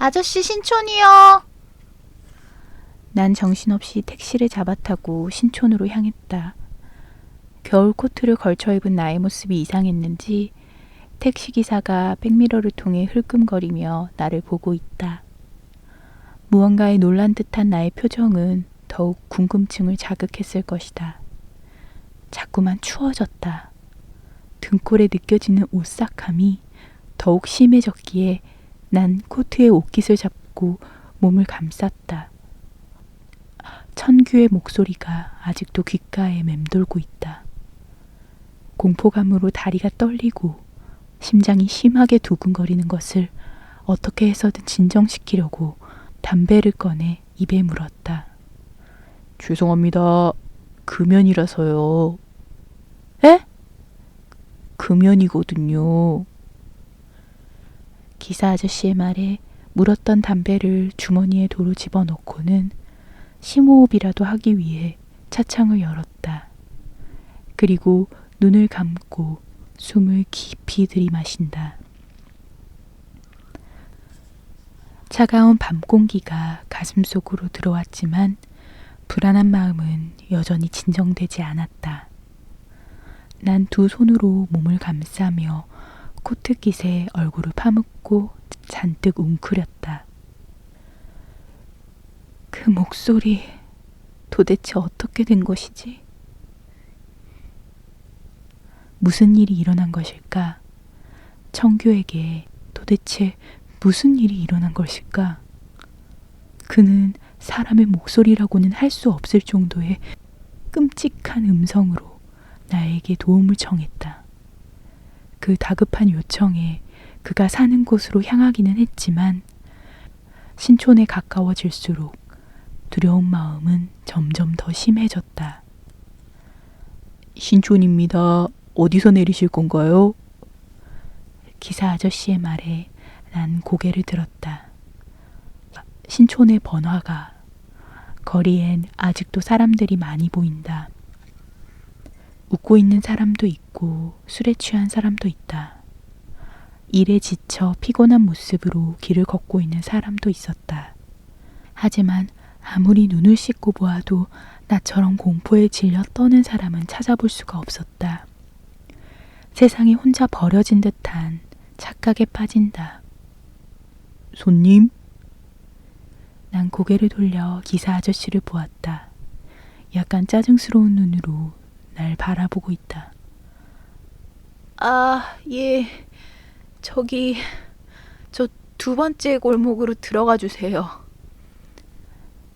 아저씨 신촌이요. 난 정신없이 택시를 잡아타고 신촌으로 향했다. 겨울 코트를 걸쳐 입은 나의 모습이 이상했는지 택시기사가 백미러를 통해 흘끔거리며 나를 보고 있다. 무언가에 놀란 듯한 나의 표정은 더욱 궁금증을 자극했을 것이다. 자꾸만 추워졌다. 등골에 느껴지는 오싹함이 더욱 심해졌기에 난 코트의 옷깃을 잡고 몸을 감쌌다. 천규의 목소리가 아직도 귓가에 맴돌고 있다. 공포감으로 다리가 떨리고 심장이 심하게 두근거리는 것을 어떻게 해서든 진정시키려고 담배를 꺼내 입에 물었다. 죄송합니다. 금연이라서요. 에? 금연이거든요. 기사 아저씨의 말에 물었던 담배를 주머니에 도로 집어넣고는 심호흡이라도 하기 위해 차창을 열었다. 그리고 눈을 감고 숨을 깊이 들이마신다. 차가운 밤 공기가 가슴속으로 들어왔지만 불안한 마음은 여전히 진정되지 않았다. 난 두 손으로 몸을 감싸며 코트깃에 얼굴을 파묻고 잔뜩 웅크렸다. 그 목소리, 도대체 어떻게 된 것이지? 무슨 일이 일어난 것일까? 청규에게 도대체 무슨 일이 일어난 것일까? 그는 사람의 목소리라고는 할 수 없을 정도의 끔찍한 음성으로 나에게 도움을 청했다. 그 다급한 요청에 그가 사는 곳으로 향하기는 했지만 신촌에 가까워질수록 두려운 마음은 점점 더 심해졌다. 신촌입니다. 어디서 내리실 건가요? 기사 아저씨의 말에 난 고개를 들었다. 신촌의 번화가. 거리엔 아직도 사람들이 많이 보인다. 웃고 있는 사람도 있고 술에 취한 사람도 있다. 일에 지쳐 피곤한 모습으로 길을 걷고 있는 사람도 있었다. 하지만 아무리 눈을 씻고 보아도 나처럼 공포에 질려 떠는 사람은 찾아볼 수가 없었다. 세상에 혼자 버려진 듯한 착각에 빠진다. 손님? 난 고개를 돌려 기사 아저씨를 보았다. 약간 짜증스러운 눈으로 날 바라보고 있다. 아, 예. 저기, 저 두 번째 골목으로 들어가 주세요.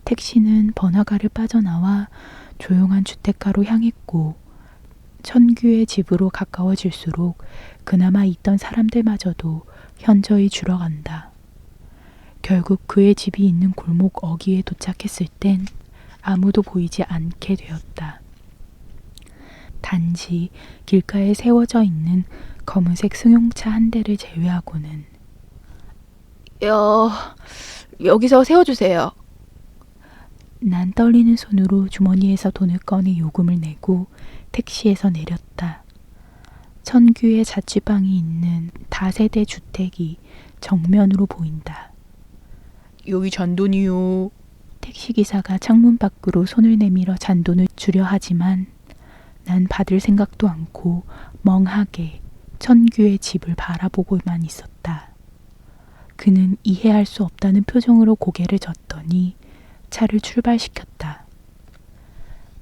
택시는 번화가를 빠져나와 조용한 주택가로 향했고 천규의 집으로 가까워질수록 그나마 있던 사람들마저도 현저히 줄어간다. 결국 그의 집이 있는 골목 어귀에 도착했을 땐 아무도 보이지 않게 되었다. 단지 길가에 세워져 있는 검은색 승용차 한 대를 제외하고는 여기서 세워주세요. 난 떨리는 손으로 주머니에서 돈을 꺼내 요금을 내고 택시에서 내렸다. 천규의 자취방이 있는 다세대 주택이 정면으로 보인다. 여기 잔돈이요. 택시기사가 창문 밖으로 손을 내밀어 잔돈을 주려 하지만 난 받을 생각도 않고 멍하게 천규의 집을 바라보고만 있었다. 그는 이해할 수 없다는 표정으로 고개를 젓더니 차를 출발시켰다.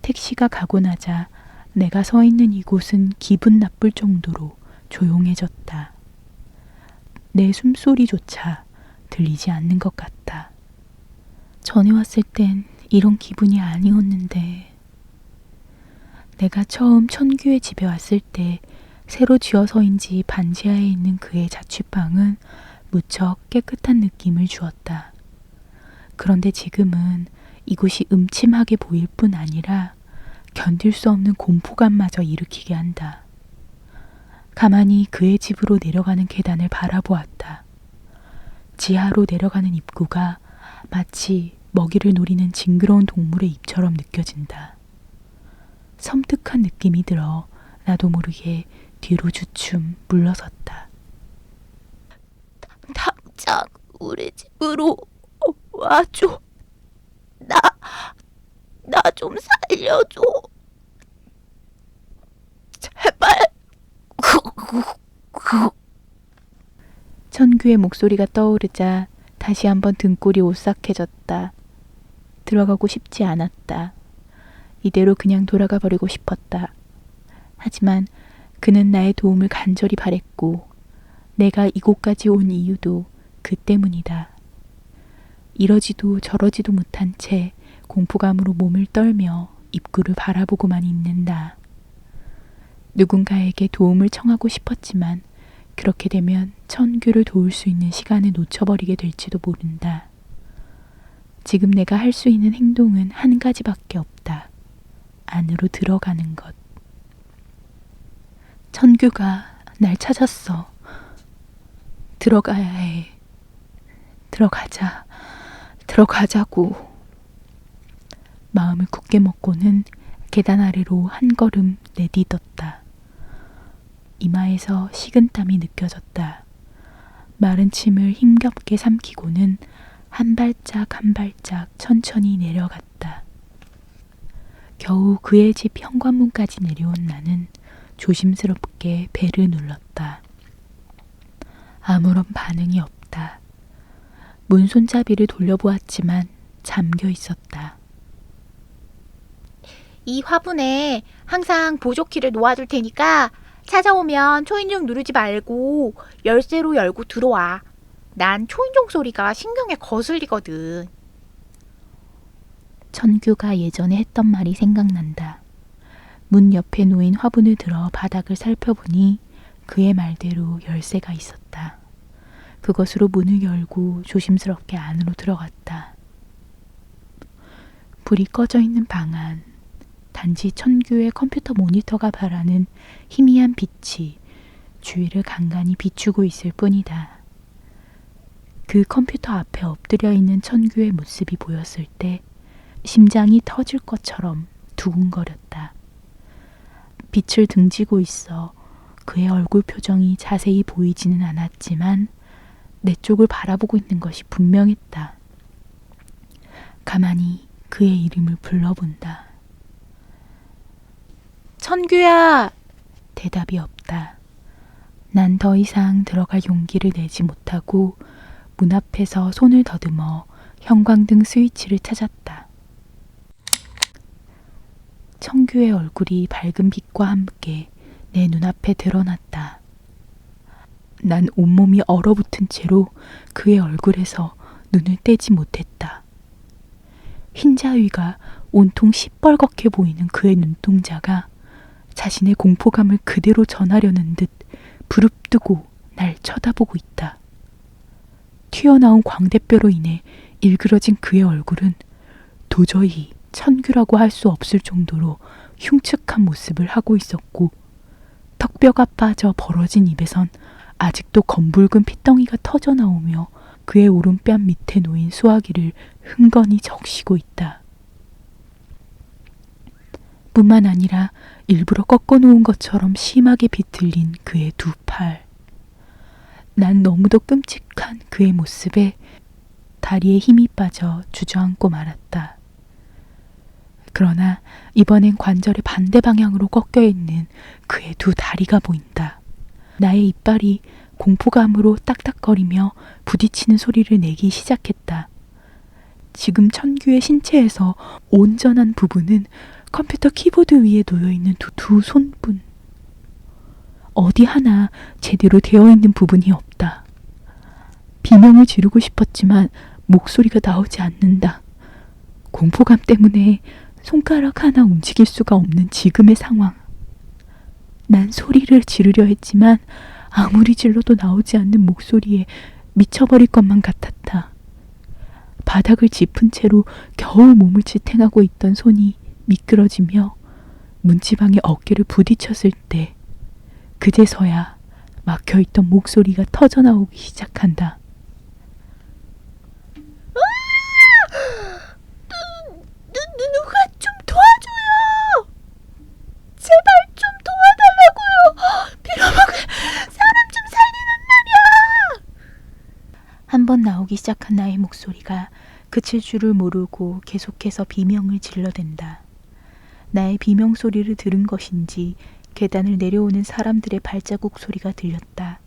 택시가 가고 나자 내가 서 있는 이곳은 기분 나쁠 정도로 조용해졌다. 내 숨소리조차 들리지 않는 것 같다. 전에 왔을 땐 이런 기분이 아니었는데 내가 처음 천규의 집에 왔을 때 새로 지어서인지 반지하에 있는 그의 자취방은 무척 깨끗한 느낌을 주었다. 그런데 지금은 이곳이 음침하게 보일 뿐 아니라 견딜 수 없는 공포감마저 일으키게 한다. 가만히 그의 집으로 내려가는 계단을 바라보았다. 지하로 내려가는 입구가 마치 먹이를 노리는 징그러운 동물의 입처럼 느껴진다. 섬뜩한 느낌이 들어 나도 모르게 뒤로 주춤 물러섰다. 당장 우리 집으로 와줘. 나 좀 살려줘. 제발. 천규의 목소리가 떠오르자 다시 한번 등골이 오싹해졌다. 들어가고 싶지 않았다. 이대로 그냥 돌아가 버리고 싶었다. 하지만 그는 나의 도움을 간절히 바랬고 내가 이곳까지 온 이유도 그 때문이다. 이러지도 저러지도 못한 채 공포감으로 몸을 떨며 입구를 바라보고만 있는다. 누군가에게 도움을 청하고 싶었지만 그렇게 되면 천규를 도울 수 있는 시간을 놓쳐버리게 될지도 모른다. 지금 내가 할 수 있는 행동은 한 가지밖에 없다. 안으로 들어가는 것. 천규가 날 찾았어. 들어가야 해. 들어가자고. 마음을 굳게 먹고는 계단 아래로 한 걸음 내딛었다. 이마에서 식은땀이 느껴졌다. 마른 침을 힘겹게 삼키고는 한 발짝 한 발짝 천천히 내려갔다. 겨우 그의 집 현관문까지 내려온 나는 조심스럽게 벨을 눌렀다. 아무런 반응이 없다. 문 손잡이를 돌려보았지만 잠겨 있었다. 이 화분에 항상 보조키를 놓아둘 테니까 찾아오면 초인종 누르지 말고 열쇠로 열고 들어와. 난 초인종 소리가 신경에 거슬리거든. 천규가 예전에 했던 말이 생각난다. 문 옆에 놓인 화분을 들어 바닥을 살펴보니 그의 말대로 열쇠가 있었다. 그것으로 문을 열고 조심스럽게 안으로 들어갔다. 불이 꺼져 있는 방 안. 단지 천규의 컴퓨터 모니터가 발하는 희미한 빛이 주위를 간간히 비추고 있을 뿐이다. 그 컴퓨터 앞에 엎드려 있는 천규의 모습이 보였을 때 심장이 터질 것처럼 두근거렸다. 빛을 등지고 있어 그의 얼굴 표정이 자세히 보이지는 않았지만 내 쪽을 바라보고 있는 것이 분명했다. 가만히 그의 이름을 불러본다. 천규야! 대답이 없다. 난 더 이상 들어갈 용기를 내지 못하고 문 앞에서 손을 더듬어 형광등 스위치를 찾았다. 천규의 얼굴이 밝은 빛과 함께 내 눈앞에 드러났다. 난 온몸이 얼어붙은 채로 그의 얼굴에서 눈을 떼지 못했다. 흰자위가 온통 시뻘겋게 보이는 그의 눈동자가 자신의 공포감을 그대로 전하려는 듯 부릅뜨고 날 쳐다보고 있다. 튀어나온 광대뼈로 인해 일그러진 그의 얼굴은 도저히 천규라고 할 수 없을 정도로 흉측한 모습을 하고 있었고 턱뼈가 빠져 벌어진 입에선 아직도 검붉은 핏덩이가 터져 나오며 그의 오른뺨 밑에 놓인 수화기를 흥건히 적시고 있다. 뿐만 아니라 일부러 꺾어놓은 것처럼 심하게 비틀린 그의 두 팔. 난 너무도 끔찍한 그의 모습에 다리에 힘이 빠져 주저앉고 말았다. 그러나 이번엔 관절의 반대 방향으로 꺾여 있는 그의 두 다리가 보인다. 나의 이빨이 공포감으로 딱딱거리며 부딪히는 소리를 내기 시작했다. 지금 천규의 신체에서 온전한 부분은 컴퓨터 키보드 위에 놓여있는 두 손뿐. 어디 하나 제대로 되어 있는 부분이 없다. 비명을 지르고 싶었지만 목소리가 나오지 않는다. 공포감 때문에 손가락 하나 움직일 수가 없는 지금의 상황. 난 소리를 지르려 했지만 아무리 질러도 나오지 않는 목소리에 미쳐버릴 것만 같았다. 바닥을 짚은 채로 겨우 몸을 지탱하고 있던 손이 미끄러지며 문지방에 어깨를 부딪혔을 때 그제서야 막혀있던 목소리가 터져나오기 시작한다. 누가 좀 도와줘요. 제발 좀 도와달라고요. 빌어먹을 사람 좀 살리란 말이야. 한번 나오기 시작한 나의 목소리가 그칠 줄을 모르고 계속해서 비명을 질러댄다. 나의 비명 소리를 들은 것인지 계단을 내려오는 사람들의 발자국 소리가 들렸다.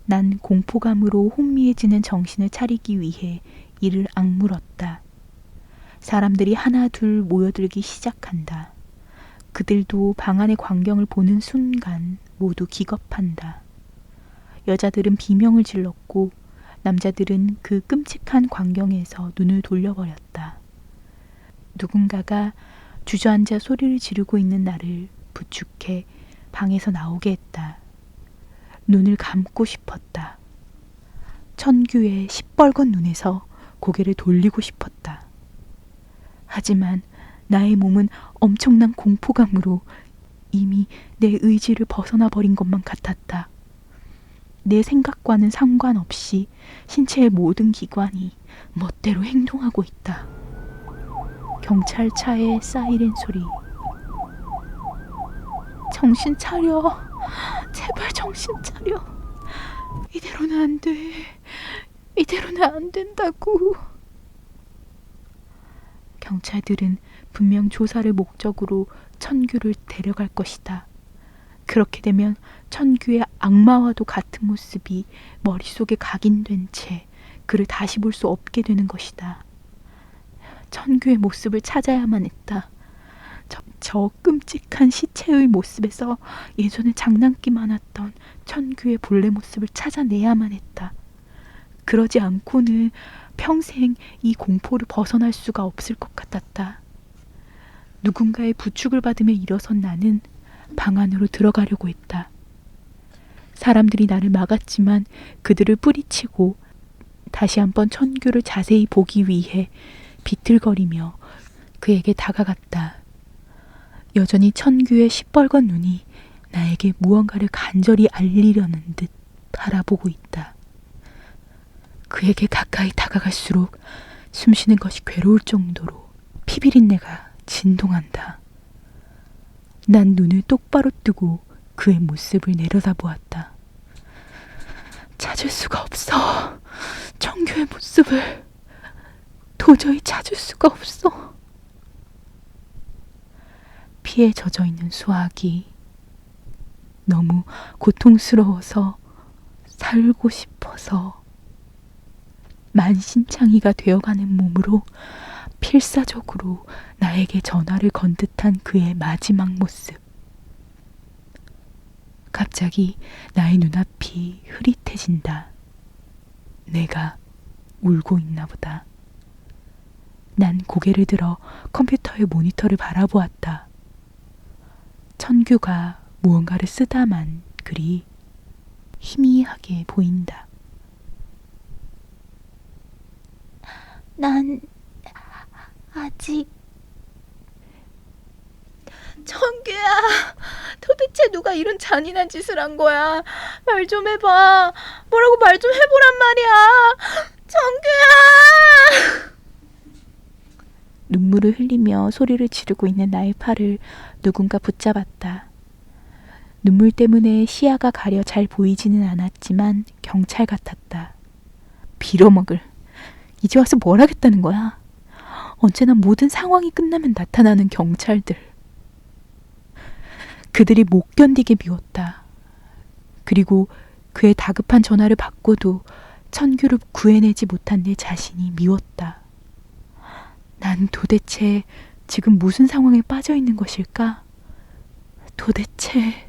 난 공포감으로 혼미해지는 정신을 차리기 위해 이를 악물었다. 사람들이 하나 둘 모여들기 시작한다. 그들도 방 안의 광경을 보는 순간 모두 기겁한다. 여자들은 비명을 질렀고 남자들은 그 끔찍한 광경에서 눈을 돌려버렸다. 누군가가 주저앉아 소리를 지르고 있는 나를 부축해 방에서 나오게 했다. 눈을 감고 싶었다. 천규의 시뻘건 눈에서 고개를 돌리고 싶었다. 하지만 나의 몸은 엄청난 공포감으로 이미 내 의지를 벗어나 버린 것만 같았다. 내 생각과는 상관없이 신체의 모든 기관이 멋대로 행동하고 있다. 경찰차의 사이렌 소리. 정신 차려. 제발 정신 차려. 이대로는 안 돼. 이대로는 안 된다고. 경찰들은 분명 조사를 목적으로 천규를 데려갈 것이다. 그렇게 되면 천규의 악마와도 같은 모습이 머릿속에 각인된 채 그를 다시 볼 수 없게 되는 것이다. 천규의 모습을 찾아야만 했다. 저 끔찍한 시체의 모습에서 예전에 장난기 많았던 천규의 본래 모습을 찾아내야만 했다. 그러지 않고는 평생 이 공포를 벗어날 수가 없을 것 같았다. 누군가의 부축을 받으며 일어선 나는 방 안으로 들어가려고 했다. 사람들이 나를 막았지만 그들을 뿌리치고 다시 한번 천규를 자세히 보기 위해 비틀거리며 그에게 다가갔다. 여전히 천규의 시뻘건 눈이 나에게 무언가를 간절히 알리려는 듯 바라보고 있다. 그에게 가까이 다가갈수록 숨쉬는 것이 괴로울 정도로 피비린내가 진동한다. 난 눈을 똑바로 뜨고 그의 모습을 내려다보았다. 찾을 수가 없어. 천규의 모습을 도저히 찾을 수가 없어. 피에 젖어있는 수학이 너무 고통스러워서 살고 싶어서 만신창이가 되어가는 몸으로 필사적으로 나에게 전화를 건 듯한 그의 마지막 모습. 갑자기 나의 눈앞이 흐릿해진다. 내가 울고 있나 보다. 난 고개를 들어 컴퓨터의 모니터를 바라보았다. 천규가 무언가를 쓰다만 그리 희미하게 보인다. 난 아직... 천규야, 도대체 누가 이런 잔인한 짓을 한 거야? 말 좀 해봐. 뭐라고 말 좀 해보란 말이야. 천규야! 눈물을 흘리며 소리를 지르고 있는 나의 팔을 누군가 붙잡았다. 눈물 때문에 시야가 가려 잘 보이지는 않았지만 경찰 같았다. 빌어먹을. 이제 와서 뭘 하겠다는 거야? 언제나 모든 상황이 끝나면 나타나는 경찰들. 그들이 못 견디게 미웠다. 그리고 그의 다급한 전화를 받고도 천규를 구해내지 못한 내 자신이 미웠다. 난 도대체 지금 무슨 상황에 빠져 있는 것일까? 도대체...